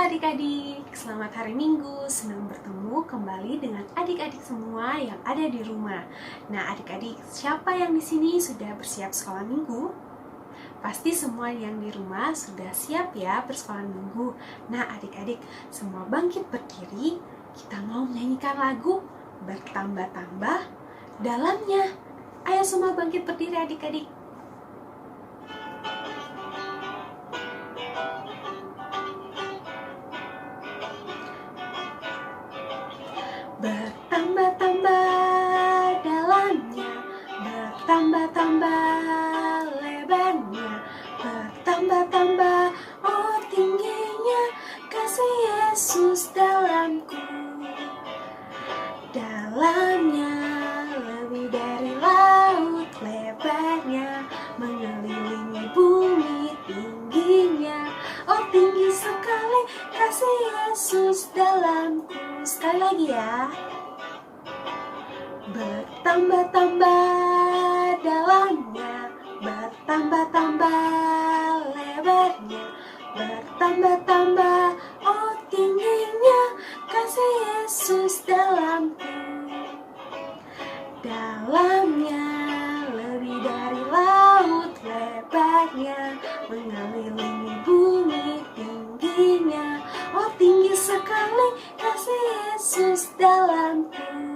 adik-adik, selamat hari Minggu. Senang bertemu kembali dengan adik-adik semua yang ada di rumah. Nah, adik-adik, siapa yang di sini sudah bersiap sekolah minggu? Pasti semua yang di rumah sudah siap ya bersekolah minggu. Nah, adik-adik, semua bangkit berdiri. Kita mau menyanyikan lagu Bertambah-tambah Dalamnya. Ayo semua bangkit berdiri adik-adik. Bertambah-tambah dalamnya, bertambah-tambah lebarnya, bertambah-tambah oh tingginya kasih Yesus dalamku. Dalamnya lebih dari laut, lebarnya mengelilingi bumi, tingginya oh tinggi sekali kasih Yesus dalamku. Sekali lagi ya. Bertambah-tambah dalamnya, bertambah-tambah lebarnya, bertambah-tambah oh tingginya kasih Yesus dalamku. Dalamnya lebih dari laut, lebarnya mengelilingi bumi, tingginya oh tinggi sekali kasih Yesus dalamku.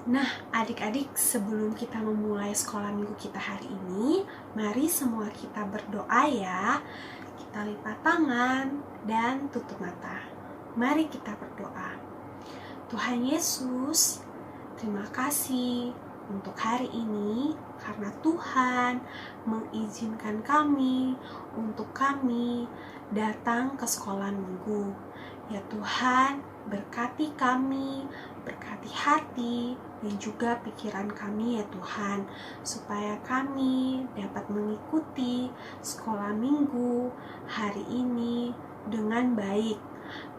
Nah, adik-adik, sebelum kita memulai sekolah minggu kita hari ini, mari semua kita berdoa ya. Kita lipat tangan dan tutup mata. Mari kita berdoa. Tuhan Yesus, terima kasih untuk hari ini karena Tuhan mengizinkan kami untuk kami datang ke sekolah minggu. Ya Tuhan, berkati kami, berkati hati dan juga pikiran kami ya Tuhan, supaya kami dapat mengikuti sekolah minggu hari ini dengan baik.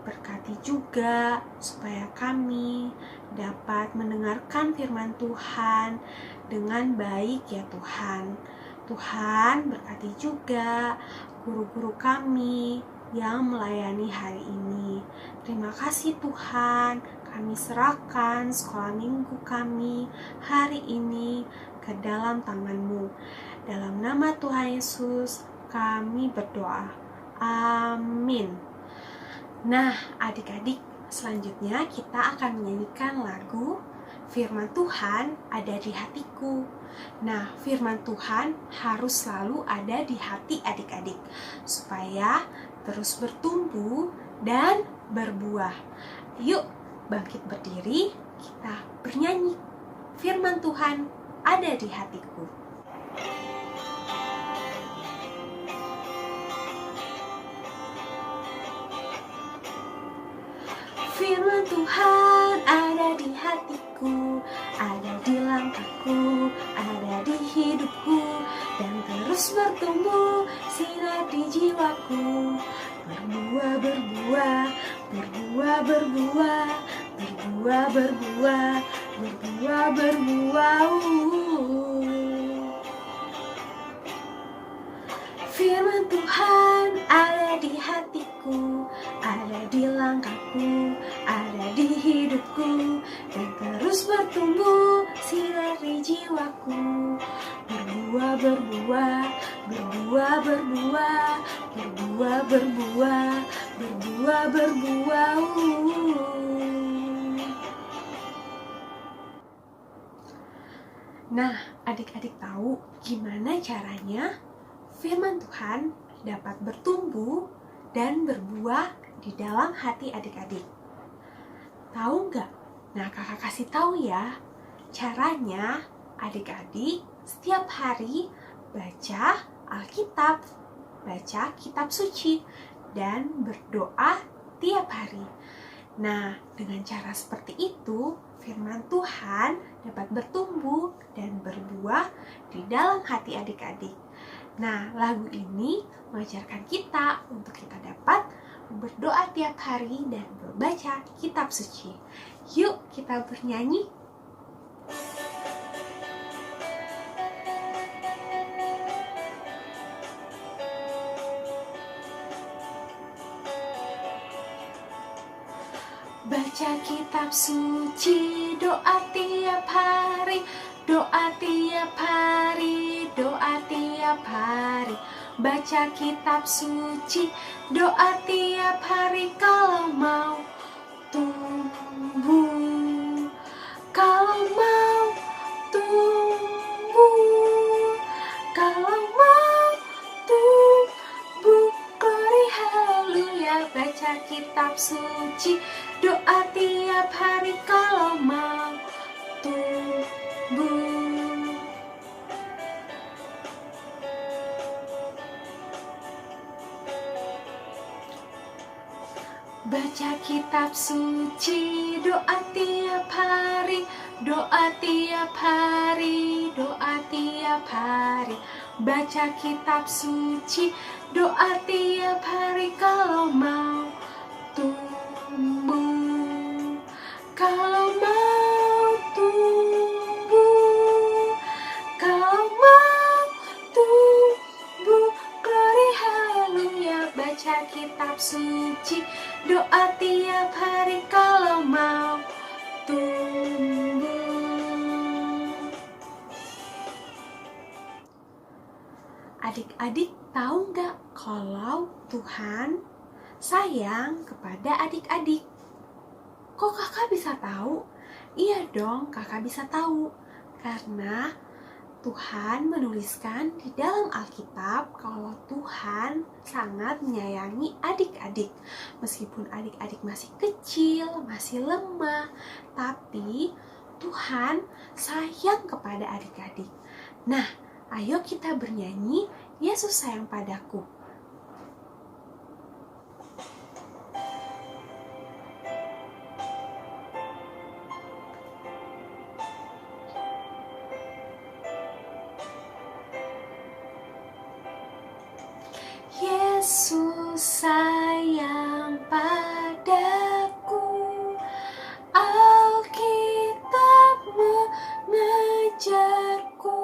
Berkati juga supaya kami dapat mendengarkan firman Tuhan dengan baik ya Tuhan. Tuhan berkati juga guru-guru kami yang melayani hari ini. Terima kasih Tuhan, kami serahkan sekolah minggu kami hari ini ke dalam tangan-Mu. Dalam nama Tuhan Yesus kami berdoa. Amin. Nah, adik-adik, selanjutnya kita akan menyanyikan lagu Firman Tuhan ada di hatiku. Nah, firman Tuhan harus selalu ada di hati adik-adik supaya terus bertumbuh dan berbuah. Yuk, bangkit berdiri, kita bernyanyi. Firman Tuhan ada di hatiku. Firman Tuhan ada di hatiku, ada di langkahku, ada di hidupku, dan terus bertumbuh sinar di jiwaku. Berbuah, berbuah, berbuah, berbuah, berbuah, berbuah, berbuah, berbuah. Firman Tuhan ada di hatiku, ada di langkahku, ada di hidupku, dan terus bertumbuh sinar di jiwaku. Berbuah, berbuah, berbuah, berbuah, berbuah, berbuah, berbuah, berbuah. Nah, adik-adik tahu gimana caranya firman Tuhan dapat bertumbuh dan berbuah di dalam hati adik-adik? Tahu nggak? Nah, kakak kasih tahu ya. Caranya adik-adik setiap hari baca Alkitab, baca kitab suci, dan berdoa tiap hari. Nah, dengan cara seperti itu, firman Tuhan dapat bertumbuh dan berbuah di dalam hati adik-adik. Nah, lagu ini mengajarkan kita untuk kita dapat berdoa tiap hari dan membaca kitab suci. Yuk kita bernyanyi. Baca kitab suci, doa tiap hari, doa tiap hari, doa tiap hari. Baca kitab suci, doa tiap hari kalau mau tumbuh, kalau mau tumbuh, kalau mau tumbuh. Glory haleluya. Baca kitab suci, doa tiap hari kalau mau tumbuh. Baca kitab suci, doa tiap hari, doa tiap hari, doa tiap hari. Baca kitab suci, doa tiap hari kalau mau tumbuh, kalau mau tumbuh, kalau mau tumbuh. Glory haleluya. Baca kitab suci, doa tiap hari kalau mau tumbuh. Adik-adik tahu nggak kalau Tuhan sayang kepada adik-adik? Kok kakak bisa tahu? Iya dong, kakak bisa tahu. Karena Tuhan menuliskan di dalam Alkitab kalau Tuhan sangat menyayangi adik-adik. Meskipun adik-adik masih kecil, masih lemah, tapi Tuhan sayang kepada adik-adik. Nah, ayo kita bernyanyi, Yesus sayang padaku. Yesus sayang padaku, Alkitab mengajarku,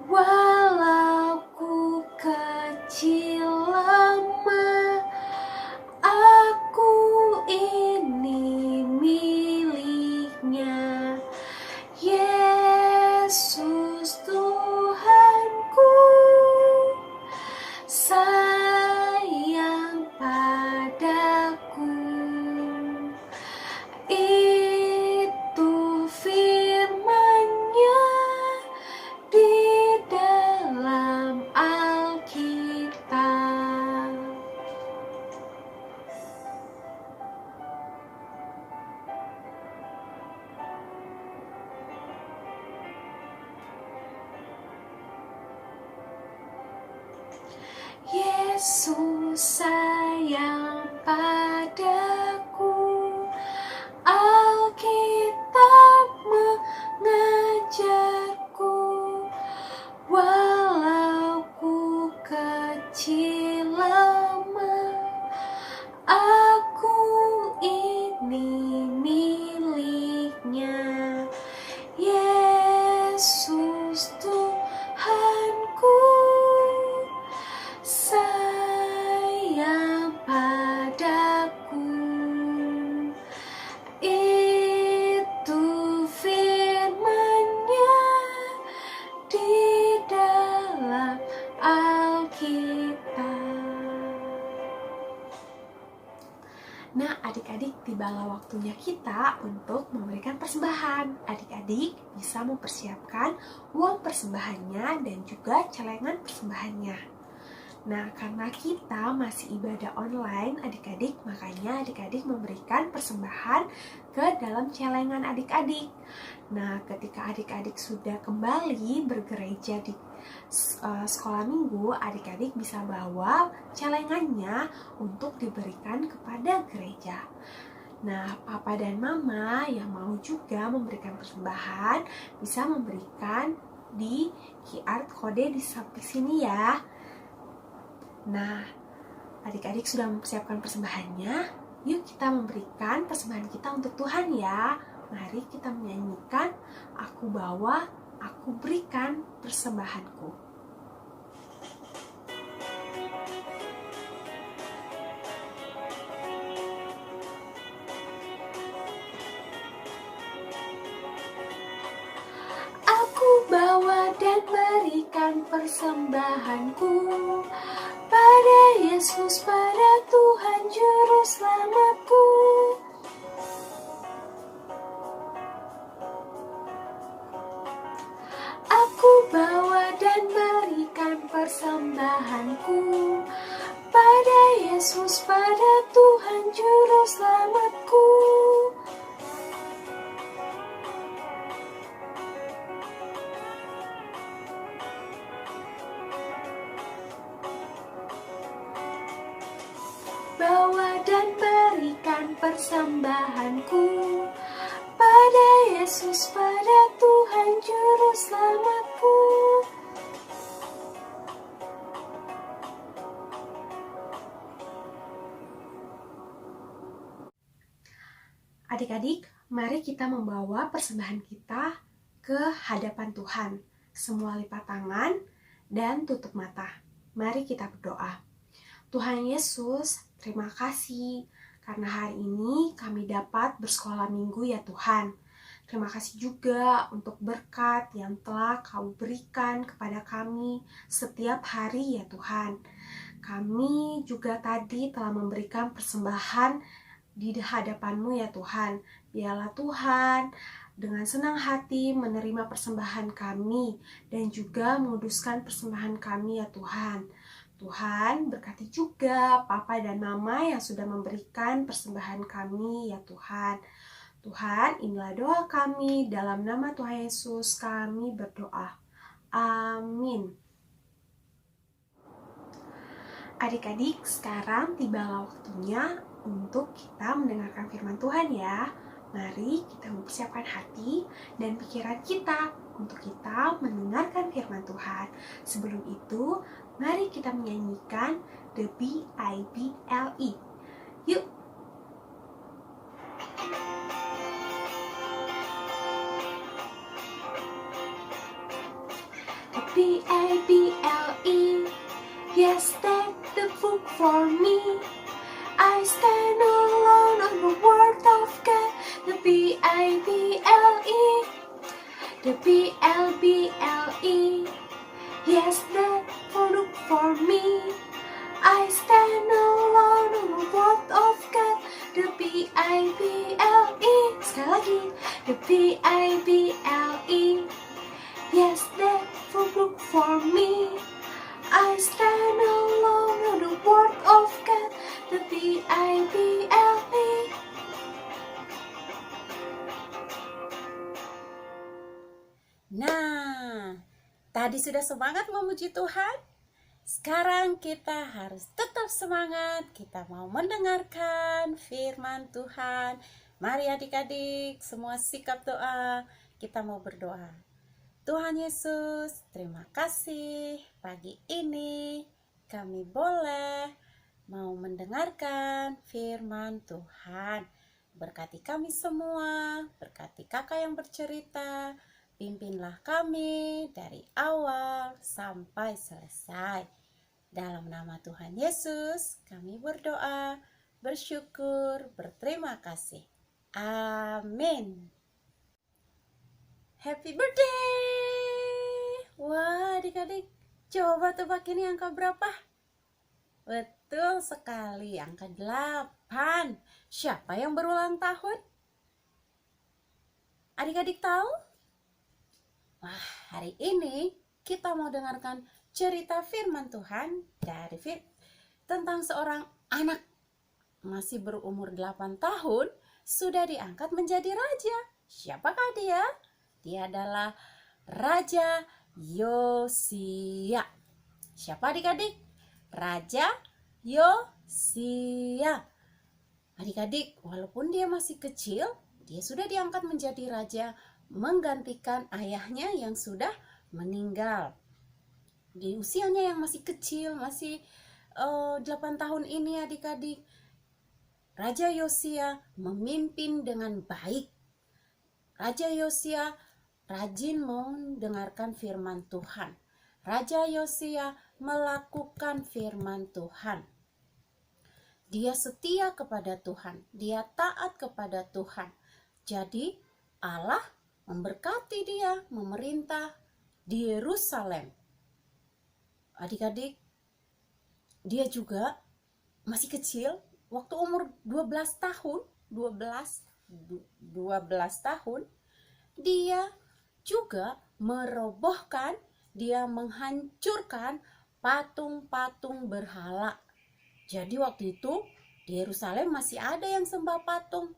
walau ku kecil lemah, aku ini miliknya. Yesus Tuhanku sayang padaku. Itu firman-Nya di dalam Alkitab. Yesus sayang padaku, Alkitab mengajarku, walau ku kecil lemah, aku ini miliknya. Yesus Tuhanku sayang padaku. Itu firman-Nya di dalam Alkitab. Nah, adik-adik, tibalah waktunya kita untuk memberikan persembahan. Adik-adik bisa mempersiapkan uang persembahannya dan juga celengan persembahannya. Nah, karena kita masih ibadah online, adik-adik, makanya adik-adik memberikan persembahan ke dalam celengan adik-adik. Nah, ketika adik-adik sudah kembali bergereja di sekolah minggu, adik-adik bisa bawa celengannya untuk diberikan kepada gereja. Nah, papa dan mama yang mau juga memberikan persembahan bisa memberikan di QR kode di samping sini ya. Nah, adik-adik sudah mempersiapkan persembahannya. Yuk kita memberikan persembahan kita untuk Tuhan ya. Mari kita menyanyikan, aku bawa, aku berikan persembahanku. dan berikan persembahanku pada Yesus, pada Tuhan Juru Selamatku. Aku bawa dan berikan persembahanku pada Yesus, pada Tuhan Juru Selamatku. Bawa dan berikan persembahanku pada Yesus, pada Tuhan Juru Selamatku. Adik-adik, mari kita membawa persembahan kita ke hadapan Tuhan. Semua lipat tangan dan tutup mata. Mari kita berdoa. Tuhan Yesus, terima kasih karena hari ini kami dapat bersekolah minggu ya Tuhan. Terima kasih juga untuk berkat yang telah Kau berikan kepada kami setiap hari ya Tuhan. Kami juga tadi telah memberikan persembahan di hadapan-Mu ya Tuhan. Biarlah Tuhan dengan senang hati menerima persembahan kami dan juga menguduskan persembahan kami ya Tuhan. Tuhan berkati juga Papa dan Mama yang sudah memberikan persembahan kami ya Tuhan. Tuhan, inilah doa kami, dalam nama Tuhan Yesus kami berdoa. Amin. Adik-adik, sekarang tibalah waktunya untuk kita mendengarkan firman Tuhan ya. Mari kita mempersiapkan hati dan pikiran kita untuk kita mendengarkan firman Tuhan. Sebelum itu, mari kita menyanyikan The B-I-B-L-E. Yuk! The B-I-B-L-E, yes, take the book for me. I stand alone on the word of God. The B-I-B-L-E, the B-L-B-L-E, yes, that book for me. I stand alone on the word of God. The B-I-B-L-E, sekali lagi. The B-I-B-L-E, yes, that book for me. I stand alone on the word of God. The B-I-B-L-E. Nah, tadi sudah semangat memuji Tuhan. Sekarang kita harus tetap semangat. Kita mau mendengarkan firman Tuhan. Mari adik-adik, semua sikap doa. Kita mau berdoa. Tuhan Yesus, terima kasih pagi ini kami boleh mau mendengarkan firman Tuhan. Berkati kami semua, berkati kakak yang bercerita, pimpinlah kami dari awal sampai selesai. Dalam nama Tuhan Yesus, kami berdoa, bersyukur, berterima kasih. Amin. Happy birthday! Wah, adik-adik, coba tebak ini angka berapa? Betul sekali, angka 8. Siapa yang berulang tahun? Adik-adik tahu? Wah, hari ini kita mau dengarkan cerita firman Tuhan dari tentang seorang anak masih berumur 8 tahun sudah diangkat menjadi raja. Siapakah dia? Dia adalah Raja Yosia. Siapa adik-adik? Raja Yosia. Adik-adik, walaupun dia masih kecil, dia sudah diangkat menjadi raja, menggantikan ayahnya yang sudah meninggal. Di usianya yang masih kecil, masih 8 tahun ini adik-adik, Raja Yosia memimpin dengan baik. Raja Yosia rajin mendengarkan firman Tuhan. Raja Yosia melakukan firman Tuhan. Dia setia kepada Tuhan, dia taat kepada Tuhan. Jadi Allah memberkati dia, memerintah di Yerusalem. Adik-adik, dia juga masih kecil, waktu umur 12 tahun, 12 tahun, dia juga merobohkan, dia menghancurkan patung-patung berhala. Jadi waktu itu di Yerusalem masih ada yang sembah patung.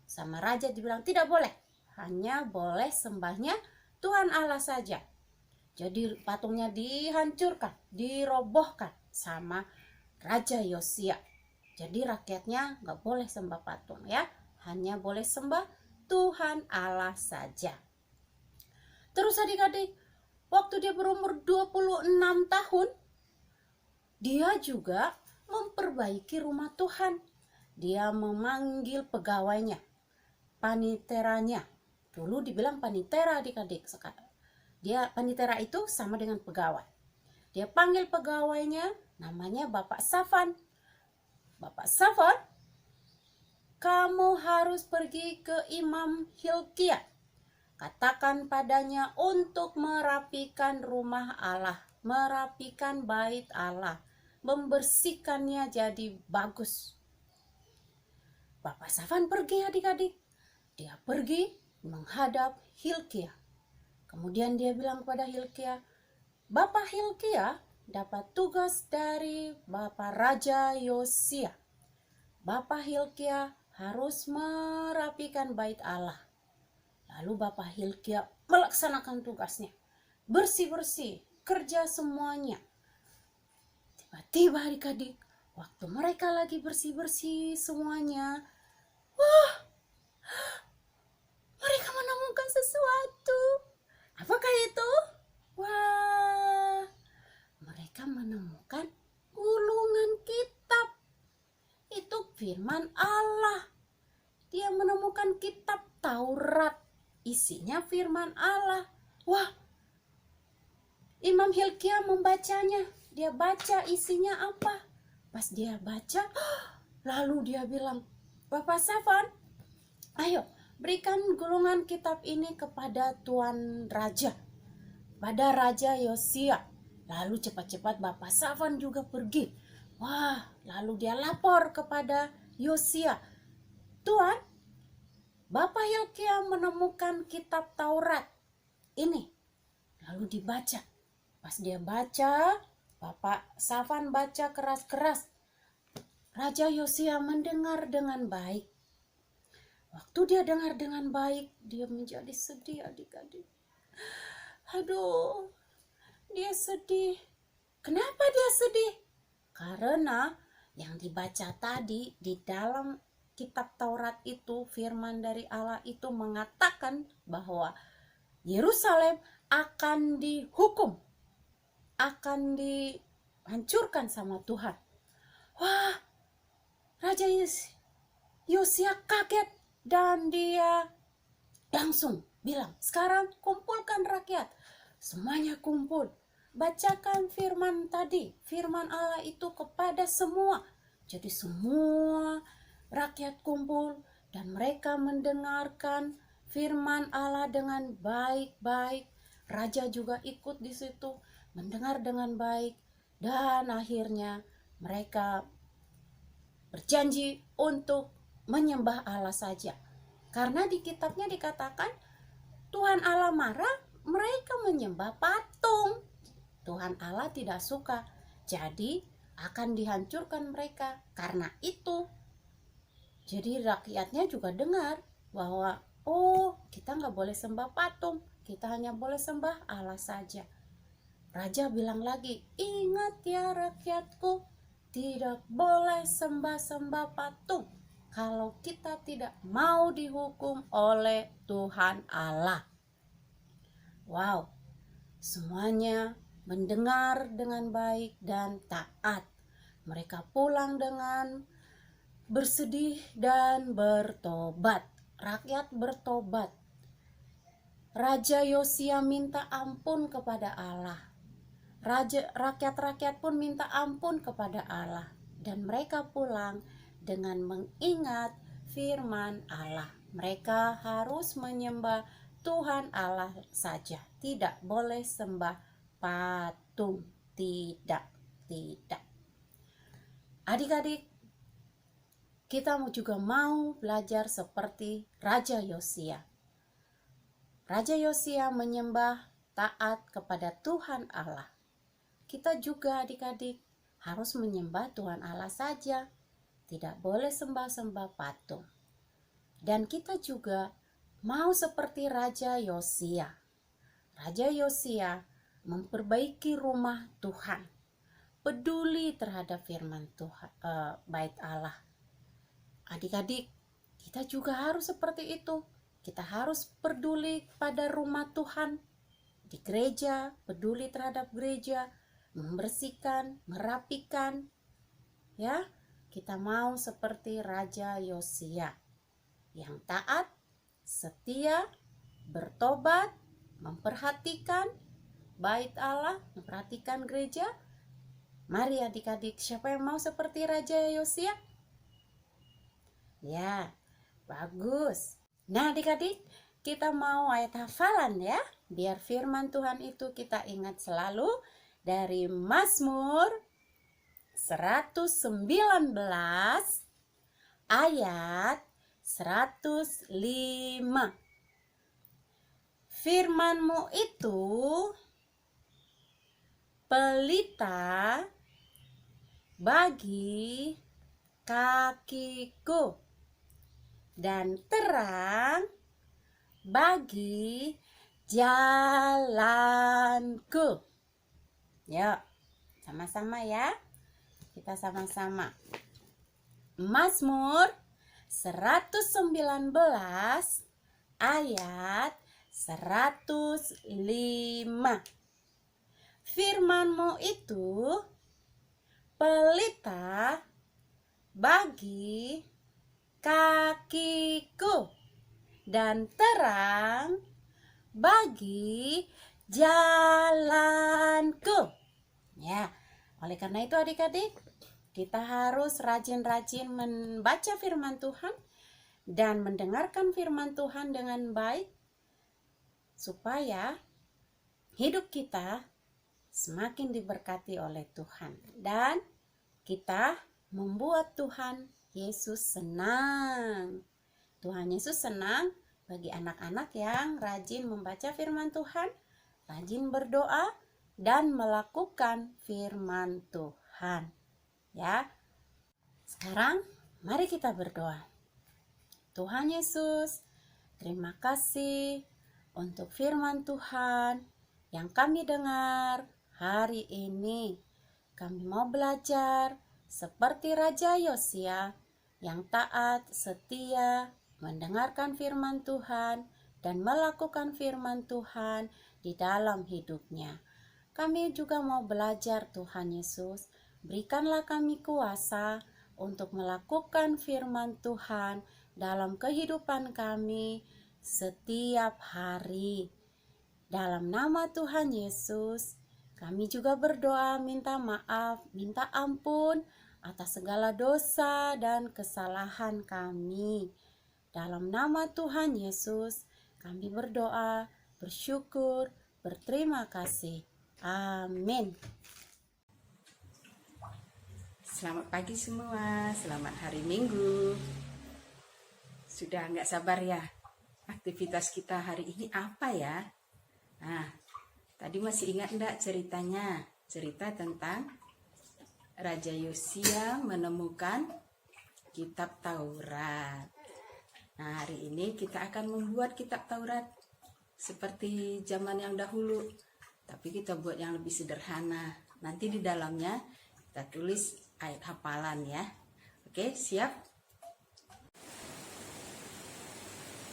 Sama raja dibilang tidak boleh, hanya boleh sembahnya Tuhan Allah saja. Jadi patungnya dihancurkan, dirobohkan sama Raja Yosia. Jadi rakyatnya nggak boleh sembah patung ya, hanya boleh sembah Tuhan Allah saja. Terus adik-adik, waktu dia berumur 26 tahun, dia juga memperbaiki rumah Tuhan. Dia memanggil pegawainya, paniteranya. Dulu dibilang panitera adik-adik. Dia panitera itu sama dengan pegawai. Dia panggil pegawainya, namanya Bapak Safan. Bapak Safan, kamu harus pergi ke Imam Hilkia. Katakan padanya untuk merapikan rumah Allah, merapikan bait Allah, membersihkannya jadi bagus. Bapak Safan pergi adik-adik. Dia pergi menghadap Hilkia. Kemudian dia bilang kepada Hilkia, Bapak Hilkia dapat tugas dari Bapak Raja Yosia. Bapak Hilkia harus merapikan bait Allah. Lalu Bapak Hilkia melaksanakan tugasnya. Bersih-bersih, kerja semuanya. Tiba-tiba adik-adik, waktu mereka lagi bersih-bersih semuanya, mereka menemukan sesuatu. Apakah itu? Wah, mereka menemukan gulungan kitab. Itu firman Allah. Dia menemukan kitab Taurat. Isinya firman Allah. Wah, Imam Hilkia membacanya. Dia baca isinya apa. Pas dia baca, lalu dia bilang, Bapak Safan, ayo berikan gulungan kitab ini kepada Tuan Raja, pada Raja Yosia. Lalu cepat-cepat Bapak Safan juga pergi. Wah, lalu dia lapor kepada Yosia, Tuan, Bapak Hilkia menemukan kitab Taurat ini. Lalu dibaca. Pas dia baca, Bapak Safan baca keras-keras. Raja Yosia mendengar dengan baik. Waktu dia dengar dengan baik, dia menjadi sedih adik-adik. Aduh, dia sedih. Kenapa dia sedih? Karena yang dibaca tadi di dalam kitab Taurat itu, firman dari Allah itu mengatakan bahwa Yerusalem akan dihukum, akan dihancurkan sama Tuhan. Wah, Raja Yosia kaget dan dia langsung bilang, sekarang kumpulkan rakyat. Semuanya kumpul. Bacakan firman tadi, firman Allah itu kepada semua. Jadi semua rakyat kumpul dan mereka mendengarkan firman Allah dengan baik-baik. Raja juga ikut di situ, mendengar dengan baik. Dan akhirnya mereka berjanji untuk menyembah Allah saja. Karena di kitabnya dikatakan Tuhan Allah marah, mereka menyembah patung. Tuhan Allah tidak suka. Jadi akan dihancurkan mereka. Karena itu, jadi rakyatnya juga dengar bahwa kita nggak boleh sembah patung, kita hanya boleh sembah Allah saja. Raja bilang lagi, ingat ya rakyatku, tidak boleh sembah-sembah patung kalau kita tidak mau dihukum oleh Tuhan Allah. Wow, semuanya mendengar dengan baik dan taat. Mereka pulang dengan bersedih dan bertobat. Rakyat bertobat. Raja Yosia minta ampun kepada Allah. Rakyat-rakyat pun minta ampun kepada Allah. Dan mereka pulang dengan mengingat firman Allah. Mereka harus menyembah Tuhan Allah saja. Tidak boleh sembah patung. Tidak. Adik-adik, kita juga mau belajar seperti Raja Yosia. Raja Yosia menyembah taat kepada Tuhan Allah. Kita juga adik-adik harus menyembah Tuhan Allah saja. Tidak boleh sembah-sembah patung. Dan kita juga mau seperti Raja Yosia. Raja Yosia memperbaiki rumah Tuhan. Peduli terhadap firman Tuhan, bait Allah. Adik-adik, kita juga harus seperti itu. Kita harus peduli pada rumah Tuhan. Di gereja, peduli terhadap gereja, membersihkan, merapikan. Ya, kita mau seperti Raja Yosia yang taat, setia, bertobat, memperhatikan bait Allah, memperhatikan gereja. Mari adik-adik, siapa yang mau seperti Raja Yosia? Ya, bagus. Nah adik-adik, kita mau ayat hafalan ya. Biar firman Tuhan itu kita ingat selalu dari Mazmur 119 ayat 105. Firman-Mu itu pelita bagi kakiku dan terang bagi jalanku. Yuk, sama-sama ya. Kita sama-sama. Mazmur 119 ayat 105. Firman-Mu itu pelita bagi kakiku dan terang bagi jalanku. Ya, oleh karena itu adik-adik, kita harus rajin-rajin membaca firman Tuhan dan mendengarkan firman Tuhan dengan baik supaya hidup kita semakin diberkati oleh Tuhan dan kita membuat Tuhan Yesus senang. Tuhan Yesus senang bagi anak-anak yang rajin membaca firman Tuhan, rajin berdoa dan melakukan firman Tuhan. Ya. Sekarang mari kita berdoa. Tuhan Yesus, terima kasih untuk firman Tuhan yang kami dengar hari ini. Kami mau belajar seperti Raja Yosia yang taat, setia, mendengarkan firman Tuhan dan melakukan firman Tuhan di dalam hidupnya. Kami juga mau belajar Tuhan Yesus, berikanlah kami kuasa untuk melakukan firman Tuhan dalam kehidupan kami setiap hari. Dalam nama Tuhan Yesus, kami juga berdoa minta maaf, minta ampun atas segala dosa dan kesalahan kami. Dalam nama Tuhan Yesus, kami berdoa, bersyukur, berterima kasih. Amin. Selamat pagi semua, selamat hari Minggu. Sudah nggak sabar ya, aktivitas kita hari ini apa ya? Nah, tadi masih ingat enggak ceritanya? Cerita tentang Raja Yosia menemukan kitab Taurat. Nah, hari ini kita akan membuat kitab Taurat seperti zaman yang dahulu, tapi kita buat yang lebih sederhana. Nanti di dalamnya kita tulis ayat hafalan ya. Oke, siap?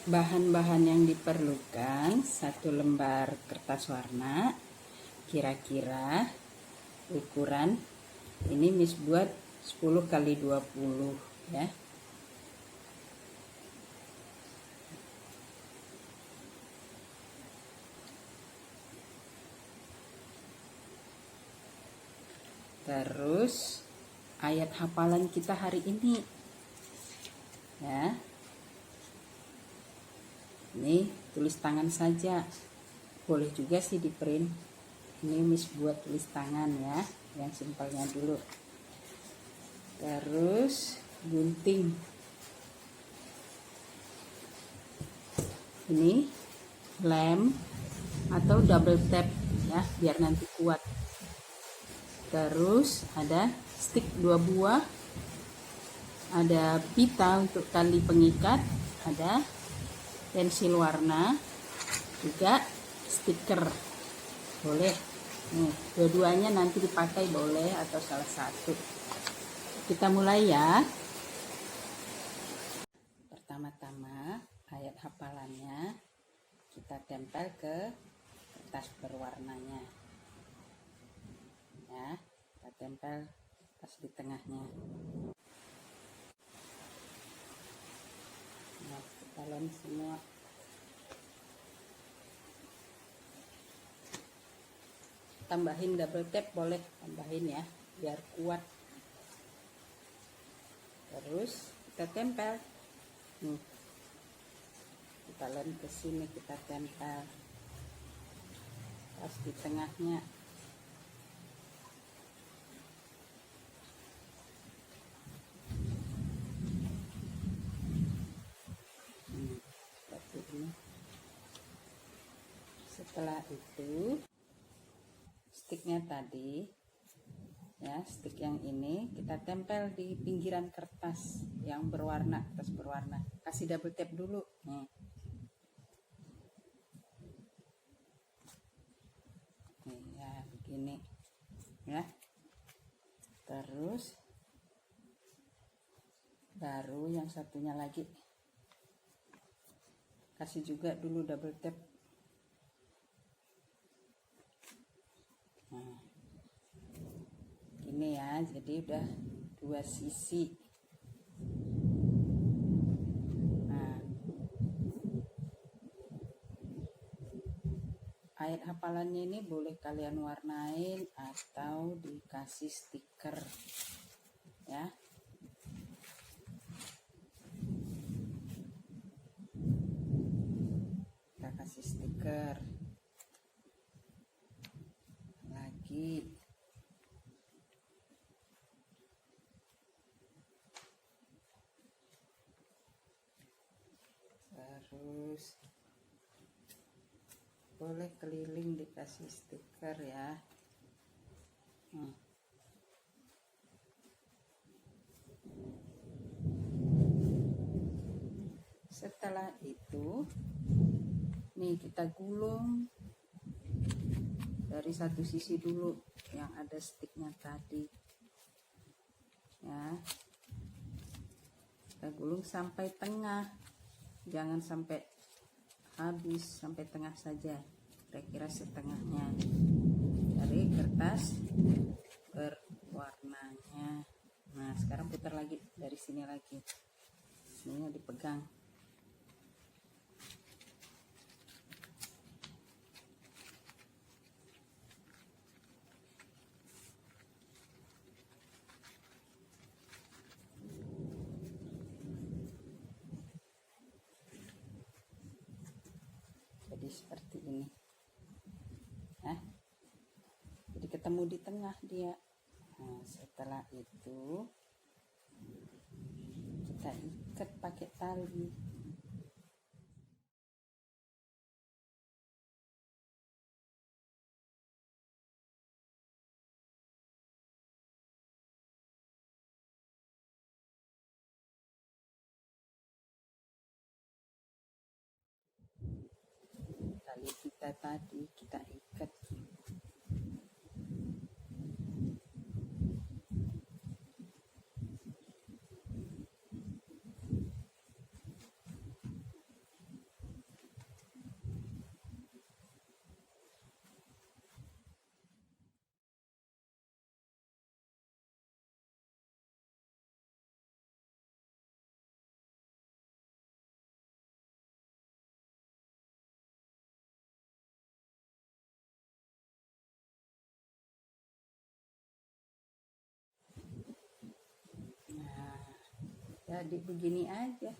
Bahan-bahan yang diperlukan: 1 lembar kertas warna, kira-kira ukuran ini Miss buat 10 kali 20 ya. Terus ayat hafalan kita hari ini ya. Ini tulis tangan saja, boleh juga sih di print. Ini Miss buat tulis tangan ya, yang simpelnya dulu. Terus gunting. Ini lem atau double tap ya, biar nanti kuat. Terus ada stick 2 buah, ada pita untuk tali pengikat, ada pensil warna, juga stiker. Boleh nih, dua-duanya nanti dipakai boleh atau salah satu. Kita mulai ya. Pertama-tama ayat hafalannya kita tempel ke kertas berwarnanya ya, kita tempel pas di tengahnya. Nah, kita lem semua. Tambahin double tap boleh, tambahin ya biar kuat. Terus kita tempel. Kita lem ke sini, kita tempel pas di tengahnya. Seperti ini. Setelah itu sticknya tadi ya, stick yang ini kita tempel di pinggiran kertas yang berwarna, kertas berwarna. Kasih double tap dulu nih. Nih ya, begini ya. Terus baru yang satunya lagi kasih juga dulu double tap. Nah, ini ya, jadi udah 2 sisi. Nah, ayat hafalannya ini boleh kalian warnain atau dikasih stiker ya. Kita kasih stiker lagi. Terus boleh keliling dikasih stiker ya. Setelah itu nih kita gulung dari satu sisi dulu yang ada sticknya tadi ya. Kita gulung sampai tengah, jangan sampai habis, sampai tengah saja, kira-kira setengahnya dari kertas berwarnanya. Nah, sekarang putar lagi dari sini lagi, sininya dipegang. Jadi seperti ini nah, jadi ketemu di tengah dia. Nah, setelah itu kita ikat pakai tali. Tali kita tadi kita ikat. Nah, jadi begini aja.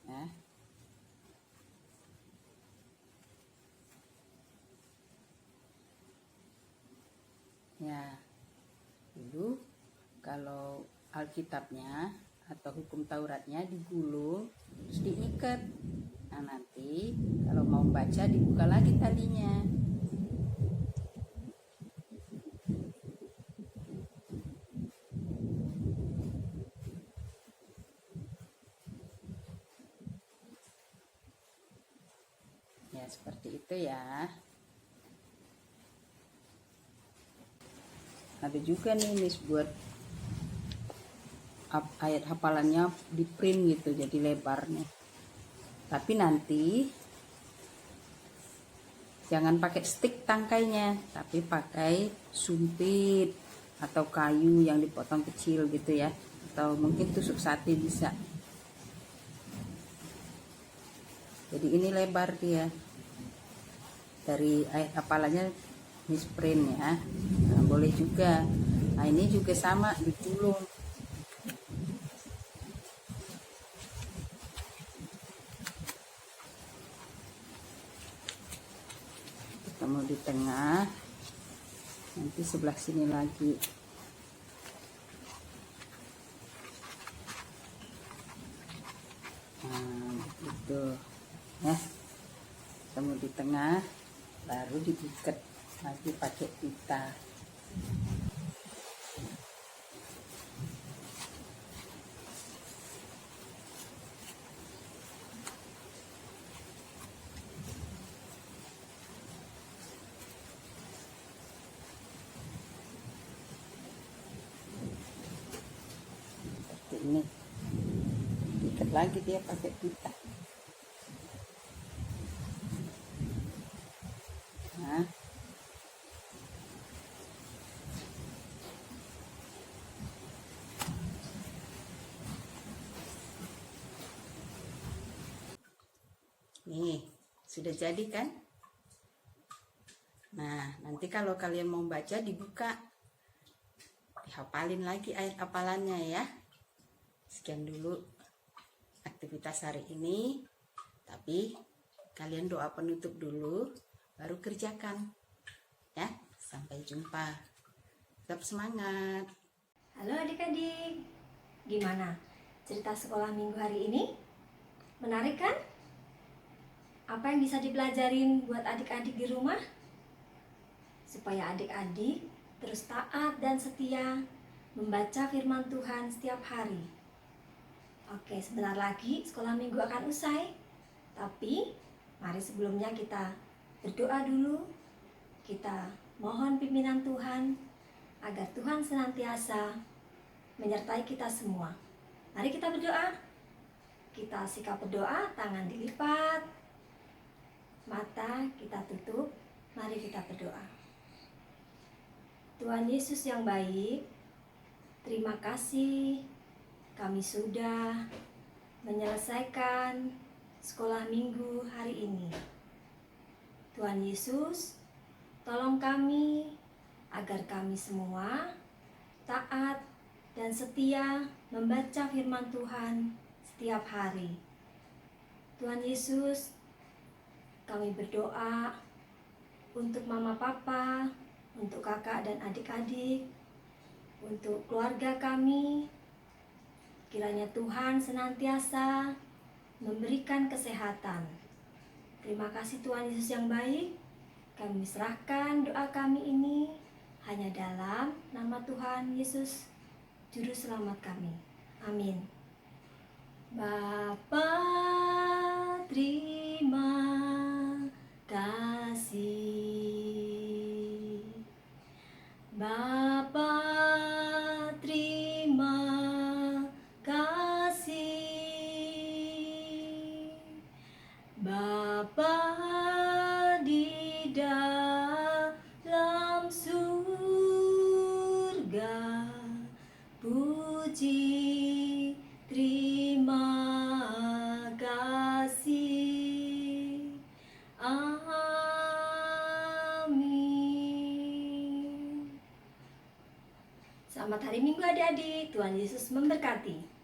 Ya. kalau Alkitabnya atau hukum Tauratnya digulung terus diikat. Nah, nanti kalau mau baca dibuka lagi talinya. Ya, seperti itu ya. Ada juga nih Miss buat ayat hafalannya di print gitu jadi lebar nih. Tapi nanti jangan pakai stick tangkainya, tapi pakai sumpit atau kayu yang dipotong kecil gitu ya, atau mungkin tusuk sate bisa. Jadi ini lebar dia dari ayat hafalannya misprint ya. Nah, boleh juga. Nah, ini juga sama digulung. Ketemu di tengah, nanti sebelah sini lagi. Nah, gitu ya, ketemu di tengah, baru diikat lagi pakai pita. Seperti ini, diikat lagi dia pakai pita. Nah, nih sudah jadi kan? Nah, nanti kalau kalian mau baca dibuka, dihafalin lagi ayat hafalannya ya. Sekian dulu aktivitas hari ini, tapi kalian doa penutup dulu baru kerjakan ya. Sampai jumpa, tetap semangat. Halo adik-adik, gimana cerita sekolah minggu hari ini? Menarik kan? Apa yang bisa dipelajarin buat adik-adik di rumah? Supaya adik-adik terus taat dan setia membaca firman Tuhan setiap hari. Oke, sebentar lagi sekolah minggu akan usai. Tapi mari sebelumnya kita berdoa dulu. Kita mohon pimpinan Tuhan agar Tuhan senantiasa menyertai kita semua. Mari kita berdoa. Kita sikap berdoa, tangan dilipat, mata kita tutup. Mari kita berdoa. Tuhan Yesus yang baik, terima kasih kami sudah menyelesaikan sekolah minggu hari ini. Tuhan Yesus, tolong kami agar kami semua taat dan setia membaca firman Tuhan setiap hari. Tuhan Yesus, kami berdoa untuk mama papa, untuk kakak dan adik-adik, untuk keluarga kami. Kiranya Tuhan senantiasa memberikan kesehatan. Terima kasih Tuhan Yesus yang baik. Kami serahkan doa kami ini hanya dalam nama Tuhan Yesus, Juru Selamat kami. Amin. Bapa, terima kasih. Bapa, terima kasih. Bapa di dalam surga, puji terima kasih. Amin. Selamat hari Minggu adik-adik. Tuhan Yesus memberkati.